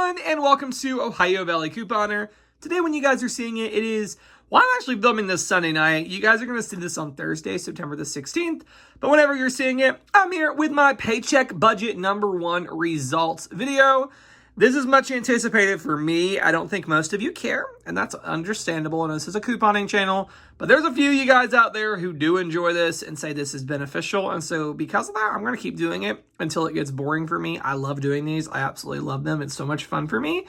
everyone, and welcome to Ohio Valley Couponer. Today when you guys are seeing it, I'm actually filming this Sunday night. You guys are going to see this on Thursday, September the 16th. But whenever you're seeing it, I'm here with my Paycheck Budget #1 results video. This is much anticipated for me. I don't think most of you care, and that's understandable. And this is a couponing channel, but there's a few of you guys out there who do enjoy this and say this is beneficial. And so because of that, I'm going to keep doing it until it gets boring for me. I love doing these. I absolutely love them. It's so much fun for me.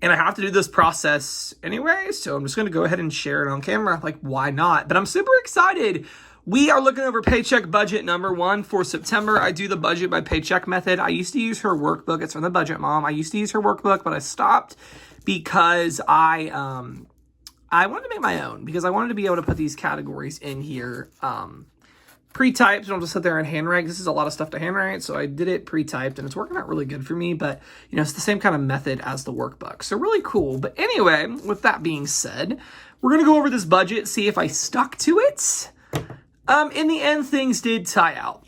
And I have to do this process anyway, so I'm just going to go ahead and share it on camera. Like, why not? But I'm super excited. We are looking over Paycheck Budget #1 for September. I do the budget by Paycheck method. I used to use her workbook. It's from the Budget Mom. I used to use her workbook, but I stopped because I wanted to make my own, because I wanted to be able to put these categories in here pre-typed. So I'll just sit there and handwrite. This is a lot of stuff to handwrite, so I did it pre-typed, and it's working out really good for me. But it's the same kind of method as the workbook, so really cool. But anyway, with that being said, we're gonna go over this budget, see if I stuck to it. In the end, things did tie out,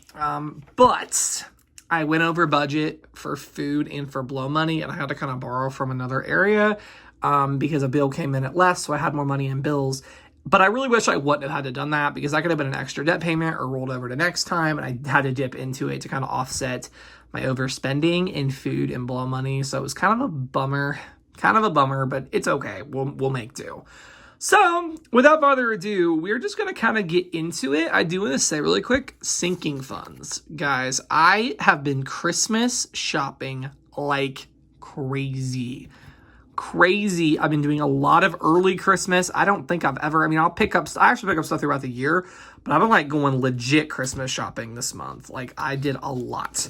but I went over budget for food and for blow money, and I had to kind of borrow from another area because a bill came in at less, so I had more money in bills. But I really wish I wouldn't have had to done that, because that could have been an extra debt payment or rolled over to next time, and I had to dip into it to kind of offset my overspending in food and blow money. So it was kind of a bummer, but it's okay. We'll make do. So, without further ado, we're just going to kind of get into it. I do want to say really quick, sinking funds. Guys, I have been Christmas shopping like crazy. I've been doing a lot of early Christmas. I don't think I've ever, I actually pick up stuff throughout the year, but I've been like going legit Christmas shopping this month. Like, I did a lot.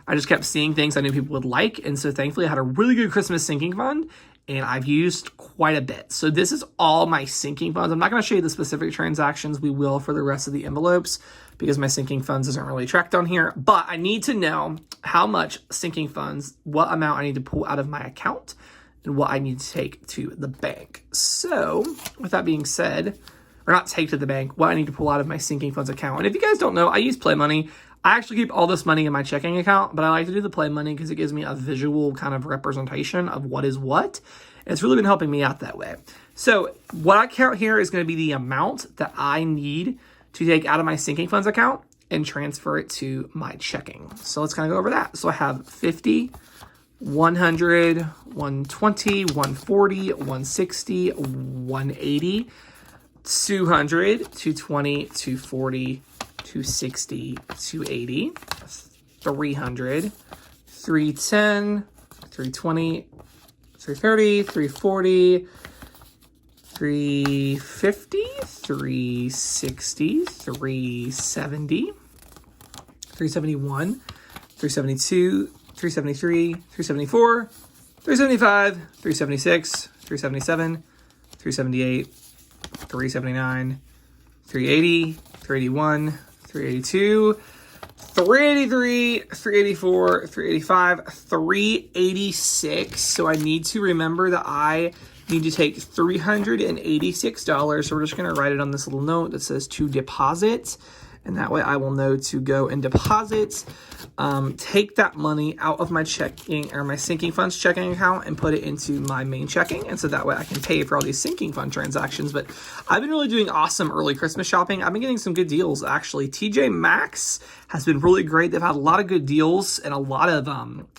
I just kept seeing things I knew people would like, and so thankfully I had a really good Christmas sinking fund, and I've used quite a bit. So this is all my sinking funds. I'm not going to show you the specific transactions. We will for the rest of the envelopes, because my sinking funds isn't really tracked on here. But I need to know how much sinking funds, what amount I need to pull out of my account, and what I need to take to the bank. So with that being said, or not take to the bank, what I need to pull out of my sinking funds account. And if you guys don't know, I use Play Money. I actually keep all this money in my checking account, but I like to do the Play Money because it gives me a visual kind of representation of what is what. And it's really been helping me out that way. So what I count here is going to be the amount that I need to take out of my sinking funds account and transfer it to my checking. So let's kind of go over that. So I have 50, 100, 120, 140, 160, 180, 200, 220, 240, 260, 280, 300, 310, 320, 330, 340, 350, 360, 370, 371, 372, 373, 374, 375, 376, 377, 378, 379, 380, 381, 382, 383, 384, 385, 386. So I need to remember that I need to take $386. So we're just going to write it on this little note that says to deposit. And that way I will know to go and deposit, take that money out of my checking or my sinking funds checking account and put it into my main checking. And so that way I can pay for all these sinking fund transactions. But I've been really doing awesome early Christmas shopping. I've been getting some good deals, actually. TJ Maxx has been really great. They've had a lot of good deals and a lot of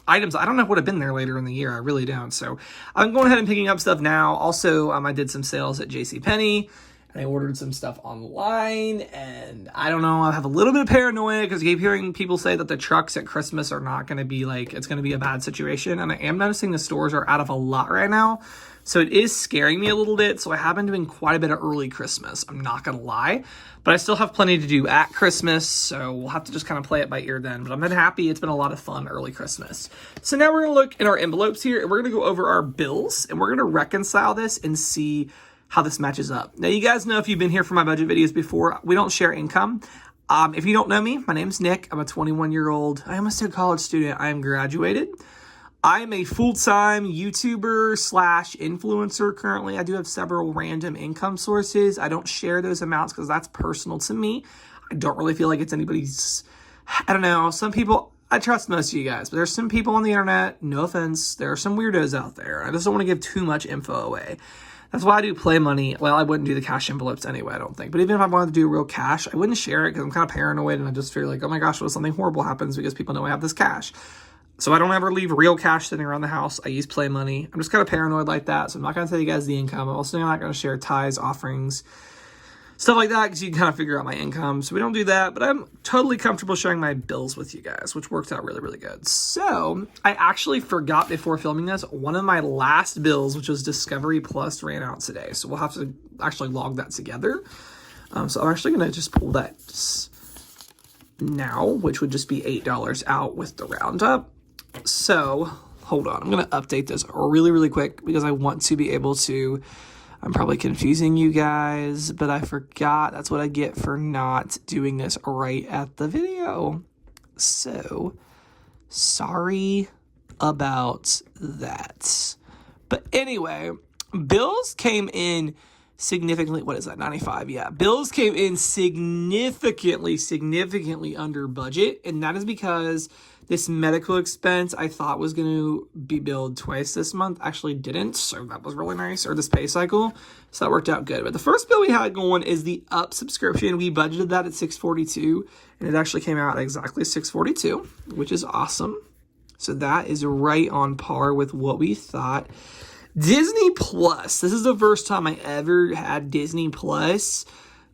items. I don't know if would have been there later in the year. I really don't. So I'm going ahead and picking up stuff now. Also, I did some sales at JCPenney. And I ordered some stuff online, and I don't know, I have a little bit of paranoia because I keep hearing people say that the trucks at Christmas are not going to be like, it's going to be a bad situation. And I am noticing the stores are out of a lot right now. So it is scaring me a little bit. So I have been doing quite a bit of early Christmas. I'm not going to lie, but I still have plenty to do at Christmas. So we'll have to just kind of play it by ear then. But I've been happy. It's been a lot of fun early Christmas. So now we're going to look in our envelopes here, and we're going to go over our bills, and we're going to reconcile this and see how this matches up. Now, you guys know, if you've been here for my budget videos before, we don't share income. If you don't know me, my name's Nick. I'm a 21-year-old. I almost said college student. I am graduated. I am a full-time YouTuber slash influencer currently. I do have several random income sources. I don't share those amounts because that's personal to me. I don't really feel like it's anybody's, I don't know. Some people, I trust most of you guys, but there's some people on the internet, no offense, there are some weirdos out there. I just don't want to give too much info away. That's why I do play money. Well, I wouldn't do the cash envelopes anyway, I don't think. But even if I wanted to do real cash, I wouldn't share it because I'm kind of paranoid and I just feel like, oh my gosh, what if something horrible happens because people know I have this cash? So I don't ever leave real cash sitting around the house. I use play money. I'm just kind of paranoid like that. So I'm not going to tell you guys the income. I'm also not going to share tithes, offerings, stuff like that, because you can kind of figure out my income. So we don't do that, but I'm totally comfortable sharing my bills with you guys, which worked out really, really good. So I actually forgot before filming this, one of my last bills, which was Discovery Plus, ran out today. So we'll have to actually log that together. So I'm actually going to just pull that now, which would just be $8 out with the roundup. So hold on, I'm going to update this really, really quick because I want to be able to. I'm probably confusing you guys, but I forgot. That's what I get for not doing this right at the video. So, sorry about that. But anyway, bills came in significantly, what is that, 95? Yeah, bills came in significantly under budget, and that is because this medical expense I thought was going to be billed twice this month actually didn't, so that was really nice, or this pay cycle, so that worked out good. But the first bill we had going is the Up subscription. We budgeted that at $642, and it actually came out at exactly $642, which is awesome. So that is right on par with what we thought. Disney Plus. This is the first time I ever had Disney Plus.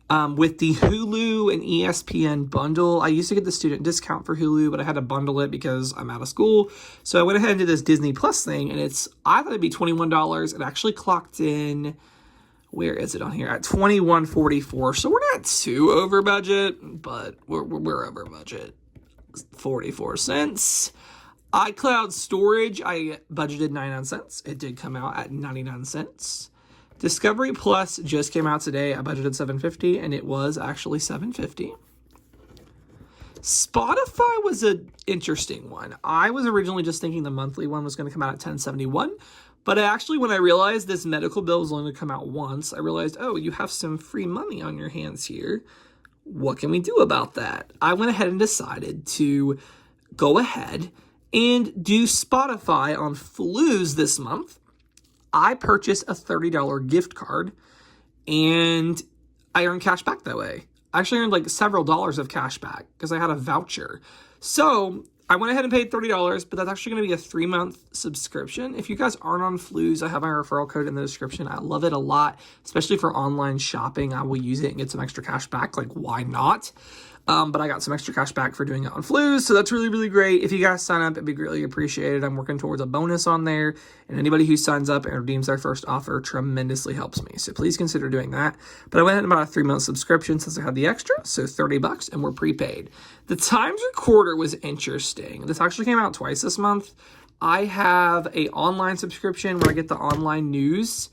With the Hulu and ESPN bundle. I used to get the student discount for Hulu, but I had to bundle it because I'm out of school. So I went ahead and did this Disney Plus thing, and I thought it'd be $21. It actually clocked in, where is it on here? At $21.44. So we're not too over budget, but we're over budget. 44 cents. iCloud storage, I budgeted 99 cents. It did come out at 99 cents. Discovery Plus just came out today. I budgeted $750, and it was actually $750. Spotify was an interesting one. I was originally just thinking the monthly one was going to come out at $1071, but actually when I realized this medical bill was only going to come out once, I realized, oh, you have some free money on your hands here. What can we do about that? I went ahead and decided to go ahead and do Spotify on Flus this month. I purchased a $30 gift card, and I earned cash back that way. I actually earned like several dollars of cash back because I had a voucher. So I went ahead and paid $30, but that's actually going to be a 3-month subscription. If you guys aren't on Flus, I have my referral code in the description. I love it a lot, especially for online shopping. I will use it and get some extra cash back. Like, why not? But I got some extra cash back for doing it on Flus, so that's really, really great. If you guys sign up, it'd be greatly appreciated. I'm working towards a bonus on there, and anybody who signs up and redeems their first offer tremendously helps me, so please consider doing that. But I went ahead and bought a 3-month subscription since I had the extra, so $30, and we're prepaid. The Times Recorder was interesting. This actually came out twice this month. I have a online subscription where I get the online news,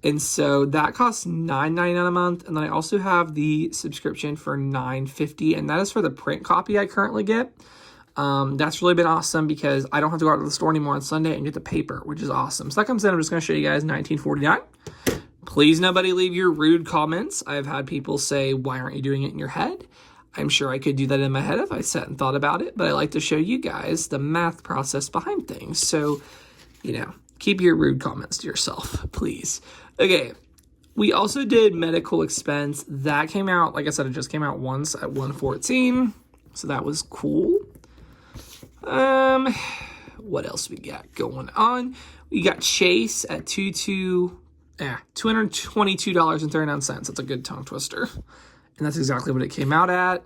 and so that costs $9.99 a month. And then I also have the subscription for $9.50, and that is for the print copy I currently get. That's really been awesome because I don't have to go out to the store anymore on Sunday and get the paper, which is awesome. So that comes in. I'm just going to show you guys $19.49. Please, nobody leave your rude comments. I've had people say, why aren't you doing it in your head? I'm sure I could do that in my head if I sat and thought about it, but I like to show you guys the math process behind things. So, keep your rude comments to yourself, please. Okay, we also did medical expense. That came out, like I said, it just came out once at $114, so that was cool. What else we got going on? We got Chase at $222.39. That's a good tongue twister. And that's exactly what it came out at.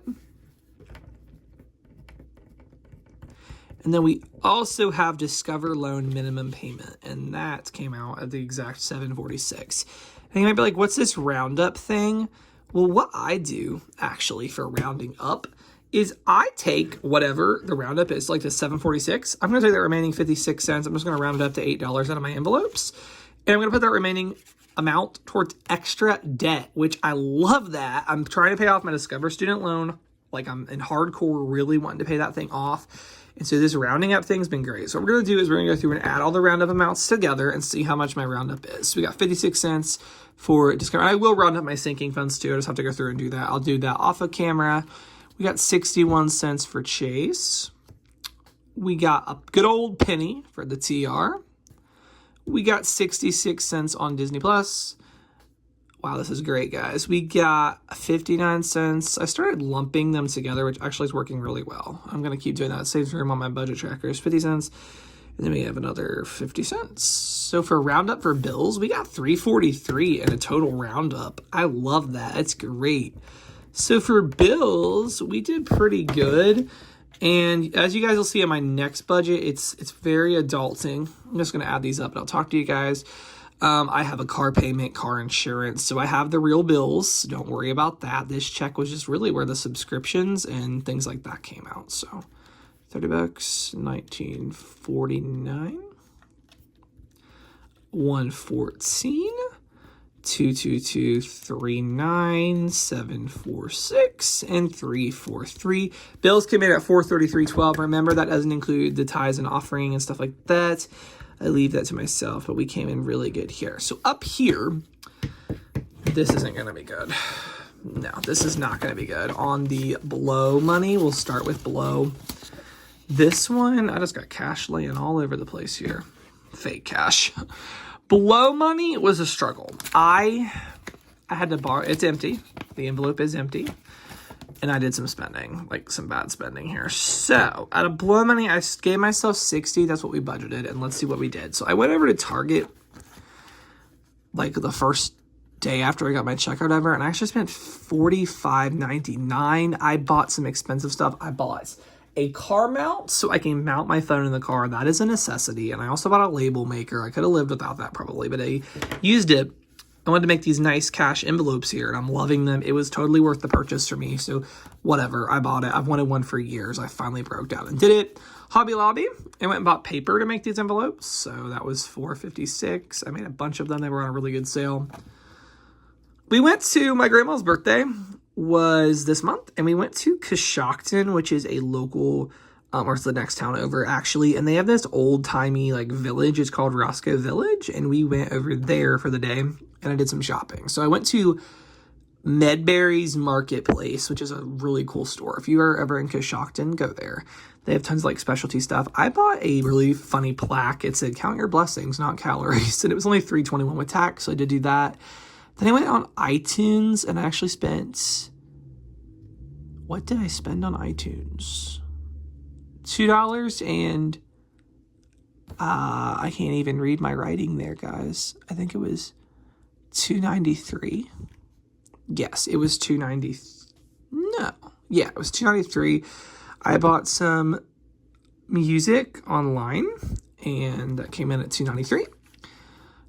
And then we also have Discover Loan minimum payment, and that came out at the exact $746. And you might be like, what's this roundup thing? Well, what I do actually for rounding up is I take whatever the roundup is, like the $746. I'm going to take that remaining 56 cents. I'm just going to round it up to $8 out of my envelopes. And I'm going to put that remaining amount towards extra debt, which I love that. I'm trying to pay off my Discover student loan. Like, I'm in hardcore really wanting to pay that thing off. And so this rounding up thing's been great. So what we're going to do is we're going to go through and add all the roundup amounts together and see how much my roundup is. So we got 56 cents for Discover. I will round up my sinking funds too. I just have to go through and do that. I'll do that off of camera. We got 61 cents for Chase. We got a good old penny for the TR. We got 66 cents on Disney Plus. Wow, this is great, guys. We got 59 cents. I started lumping them together, which actually is working really well. I'm going to keep doing that. It saves room on my budget trackers. 50 cents. And then we have another 50 cents. So for roundup for bills, we got $3.43 in a total roundup. I love that. It's great. So for bills, we did pretty good. And as you guys will see in my next budget, it's very adulting. I'm just going to add these up and I'll talk to you guys. I have a car payment, car insurance, so I have the real bills. Don't worry about that. This check was just really where the subscriptions and things like that came out. So $30, $19.49, $114, $222, $39, $746, and $343. Bills came in at $433.12. Remember, that doesn't include the tithes and offering and stuff like that. I leave that to myself, but we came in really good here. So up here, this isn't going to be good. No, this is not going to be good. On the below money, we'll start with below. This one, I just got cash laying all over the place here. Fake cash. Below money was a struggle. I had to borrow. It's empty. The envelope is empty. And I did some spending, like some bad spending here. So out of below money, I gave myself 60. That's what we budgeted. And let's see what we did. So I went over to Target like the first day after I got my check or whatever. And I actually spent $45.99. I bought some expensive stuff. I bought a car mount so I can mount my phone in the car. That is a necessity. And I also bought a label maker. I could have lived without that probably, but I used it. I wanted to make these nice cash envelopes here, and I'm loving them. It was totally worth the purchase for me, so whatever. I bought it. I've wanted one for years. I finally broke down and did it. Hobby Lobby, I went and bought paper to make these envelopes, so that was $4.56. I made a bunch of them. They were on a really good sale. We went to my grandma's birthday was this month, and we went to Coshocton, which is a local, or it's the next town over, actually, and they have this old-timey, like, village. It's called Roscoe Village, and we went over there for the day, and I did some shopping. So I went to Medberry's Marketplace, which is a really cool store. If you are ever in Coshocton, go there. They have tons of, like, specialty stuff. I bought a really funny plaque. It said, "Count your blessings, not calories," and it was only $3.21 with tax, so I did do that. Then I went on iTunes, and I actually spent... What did I spend on iTunes? $2, and I can't even read my writing there, guys. I think it was $2.93. Yes, it was $2.90. No. Yeah, it was $2.93. I bought some music online, and that came in at $2.93.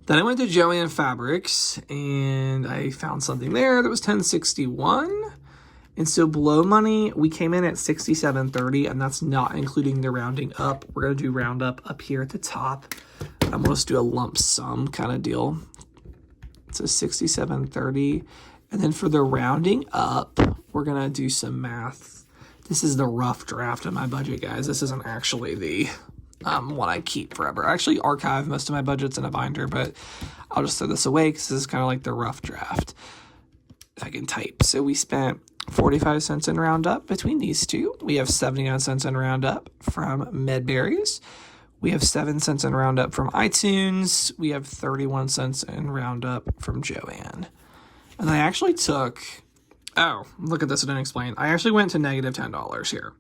Then I went to Joann Fabrics, and I found something there that was $10.61. And so below money, we came in at $67.30, and that's not including the rounding up. We're going to do round up here at the top. I'm going to just do a lump sum kind of deal. So $67.30. And then for the rounding up, we're going to do some math. This is the rough draft of my budget, guys. This isn't actually the one I keep forever. I actually archive most of my budgets in a binder, but I'll just throw this away because this is kind of like the rough draft. If I can type. So we spent 45 cents in roundup between these two. We have 79 cents in roundup from Medberry's. We have 7 cents in roundup from iTunes. We have 31 cents in roundup from Joann. And I actually took, oh, look at this, I didn't explain. I actually went to negative $10 here,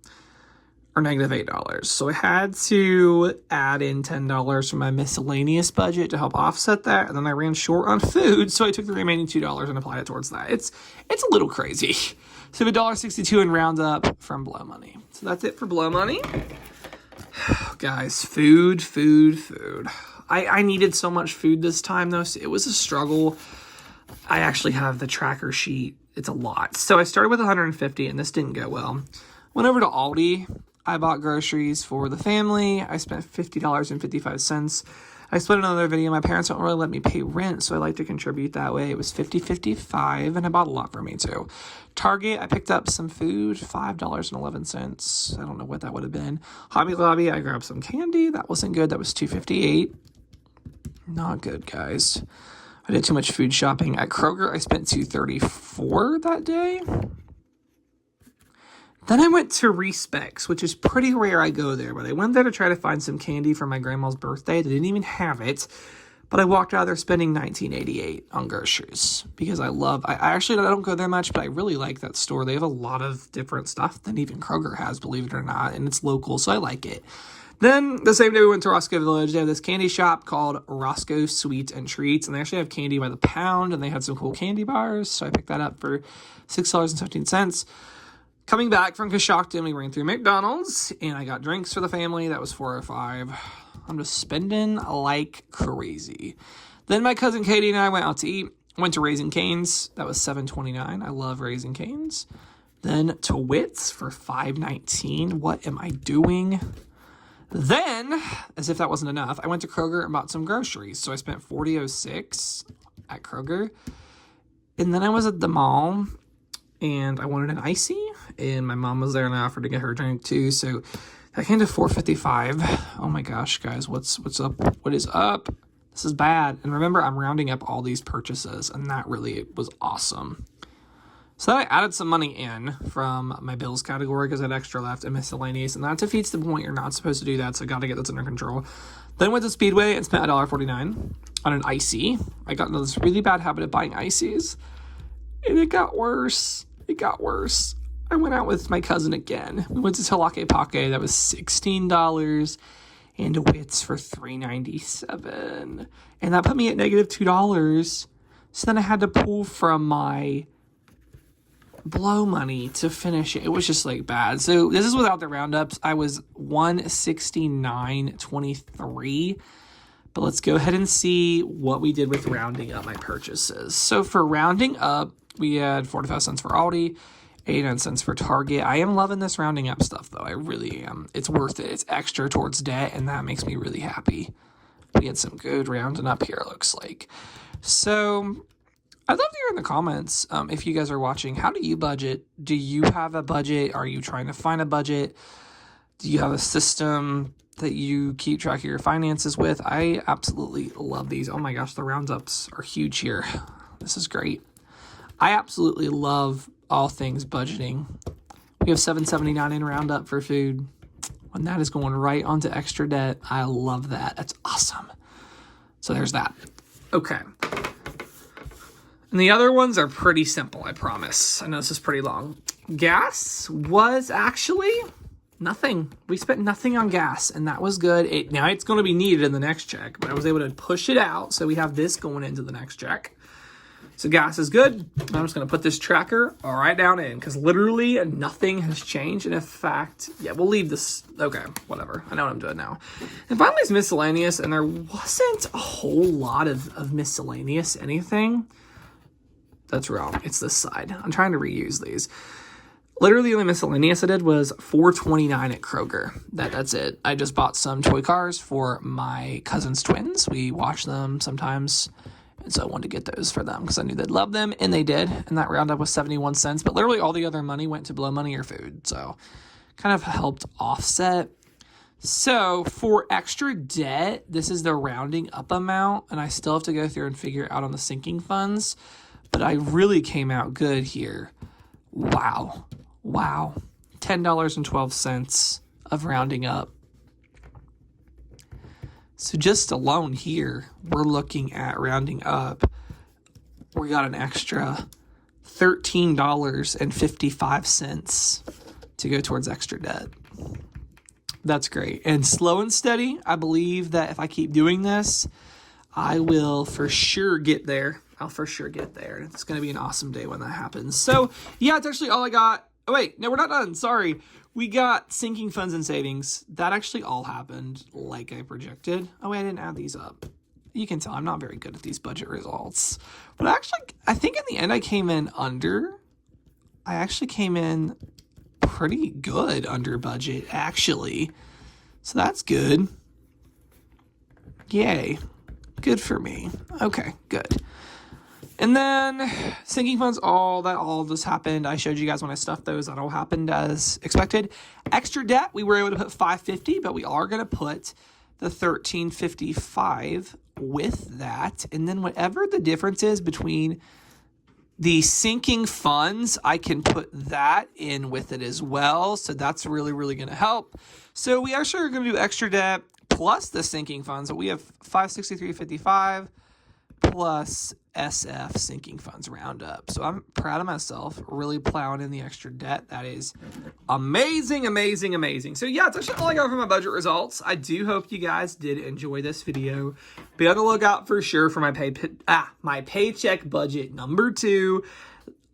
or negative $8. So I had to add in $10 from my miscellaneous budget to help offset that. And then I ran short on food, so I took the remaining $2 and applied it towards that. It's a little crazy. So we have $1.62 in roundup from below money. So that's it for below money. Guys, food. I needed so much food this time, though, so it was a struggle. I actually have the tracker sheet. It's a lot. So I started with 150, and this didn't go well. Went over to Aldi. I bought groceries for the family. I spent $50.55. I split another video. My parents don't really let me pay rent, so I like to contribute that way. It was $50.55, and I bought a lot for me, too. Target, I picked up some food, $5.11. I don't know what that would have been. Hobby Lobby, I grabbed some candy. That wasn't good. That was $2.58. Not good, guys. I did too much food shopping. At Kroger, I spent $2.34 that day. Then I went to Respects, which is pretty rare I go there, but I went there to try to find some candy for my grandma's birthday. They didn't even have it, but I walked out there spending $19.88 on groceries because I don't go there much, but I really like that store. They have a lot of different stuff than even Kroger has, believe it or not, and it's local, so I like it. Then the same day we went to Roscoe Village, they have this candy shop called Roscoe Sweet and Treats, and they actually have candy by the pound, and they had some cool candy bars, so I picked that up for $6.15. Coming back from Coshocton, we ran through McDonald's, and I got drinks for the family. That was $4.05. I'm just spending like crazy. Then my cousin Katie and I went out to eat. Went to Raising Cane's. That was $7.29. I love Raising Cane's. Then to Wits for $5.19. What am I doing? Then, as if that wasn't enough, I went to Kroger and bought some groceries. So I spent $40.06 at Kroger. And then I was at the mall, and I wanted an icy, and my mom was there, and I offered to get her a drink too. So that came to $4.55. Oh my gosh, guys, what's up? What is up? This is bad. And remember, I'm rounding up all these purchases, and that really was awesome. So then I added some money in from my bills category because I had extra left and miscellaneous, and that defeats the point. You're not supposed to do that, so I got to get this under control. Then went to Speedway and spent $1.49 on an icy. I got into this really bad habit of buying ices, and it got worse. I went out with my cousin again. We went to Talake Pake. That was $16, and Wits for $3.97. And that put me at negative $2. So then I had to pull from my blow money to finish it. It was just like bad. So this is without the roundups. I was $169.23. But let's go ahead and see what we did with rounding up my purchases. So for rounding up, we had 45 cents for Aldi, 89 cents for Target. I am loving this rounding up stuff, though. I really am. It's worth it. It's extra towards debt, and that makes me really happy. We had some good rounding up here, it looks like. So I'd love to hear in the comments, if you guys are watching, how do you budget? Do you have a budget? Are you trying to find a budget? Do you have a system that you keep track of your finances with? I absolutely love these. Oh my gosh, the roundups are huge here. This is great. I absolutely love all things budgeting. We have $7.79 in roundup for food. When that is going right onto extra debt, I love that. That's awesome. So there's that. Okay. And the other ones are pretty simple, I promise. I know this is pretty long. Gas was actually nothing. We spent nothing on gas, and that was good. Now it's going to be needed in the next check, but I was able to push it out, so we have this going into the next check. So gas is good. I'm just going to put this tracker right down in because literally nothing has changed. And in fact, yeah, we'll leave this. Okay, whatever. I know what I'm doing now. And finally, it's miscellaneous, and there wasn't a whole lot of miscellaneous anything. That's wrong. It's this side. I'm trying to reuse these. Literally, the only miscellaneous I did was $4.29 at Kroger. That's it. I just bought some toy cars for my cousin's twins. We watch them sometimes. And so I wanted to get those for them because I knew they'd love them, and they did. And that roundup was 71 cents. But literally all the other money went to blow money or food. So kind of helped offset. So for extra debt, this is the rounding up amount. And I still have to go through and figure it out on the sinking funds. But I really came out good here. Wow. $10.12 of rounding up. So just alone here, we're looking at rounding up. We got an extra $13.55 to go towards extra debt. That's great. And slow and steady, I believe that if I keep doing this, I will for sure get there. I'll for sure get there. It's going to be an awesome day when that happens. So, yeah, it's actually all I got. Oh, wait. No, we're not done. Sorry. We got sinking funds and savings. That actually all happened like I projected. Oh, wait, I didn't add these up. You can tell I'm not very good at these budget results. But actually, I think in the end I came in under. I actually came in pretty good under budget, actually. So that's good. Yay. Good for me. Okay, good. And then sinking funds, all just happened. I showed you guys when I stuffed those. That all happened as expected. Extra debt, we were able to put $550, but we are going to put the $13.55 with that. And then whatever the difference is between The sinking funds, I can put that in with it as well. So that's really, really going to help. So we actually are going to do extra debt plus the sinking funds. So we have 563.55 plus SF sinking funds roundup. So I'm proud of myself, really plowing in the extra debt. That is amazing, amazing, amazing. So yeah, it's actually all I got for my budget results. I do hope you guys did enjoy this video. Be on the lookout for sure for my paycheck budget number 2.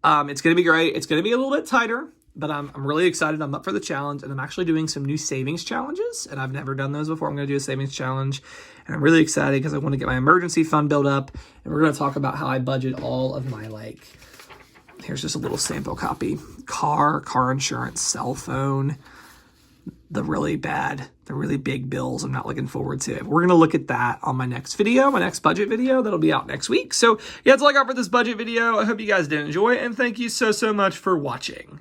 It's going to be great. It's going to be a little bit tighter, but I'm really excited. I'm up for the challenge, and I'm actually doing some new savings challenges, and I've never done those before. I'm going to do a savings challenge, and I'm really excited because I want to get my emergency fund built up, and we're going to talk about how I budget all of my, here's just a little sample copy, car insurance, cell phone, the really big bills I'm not looking forward to. We're going to look at that on my next video, my next budget video that'll be out next week. So yeah, that's all I got for this budget video. I hope you guys did enjoy it, and thank you so much for watching.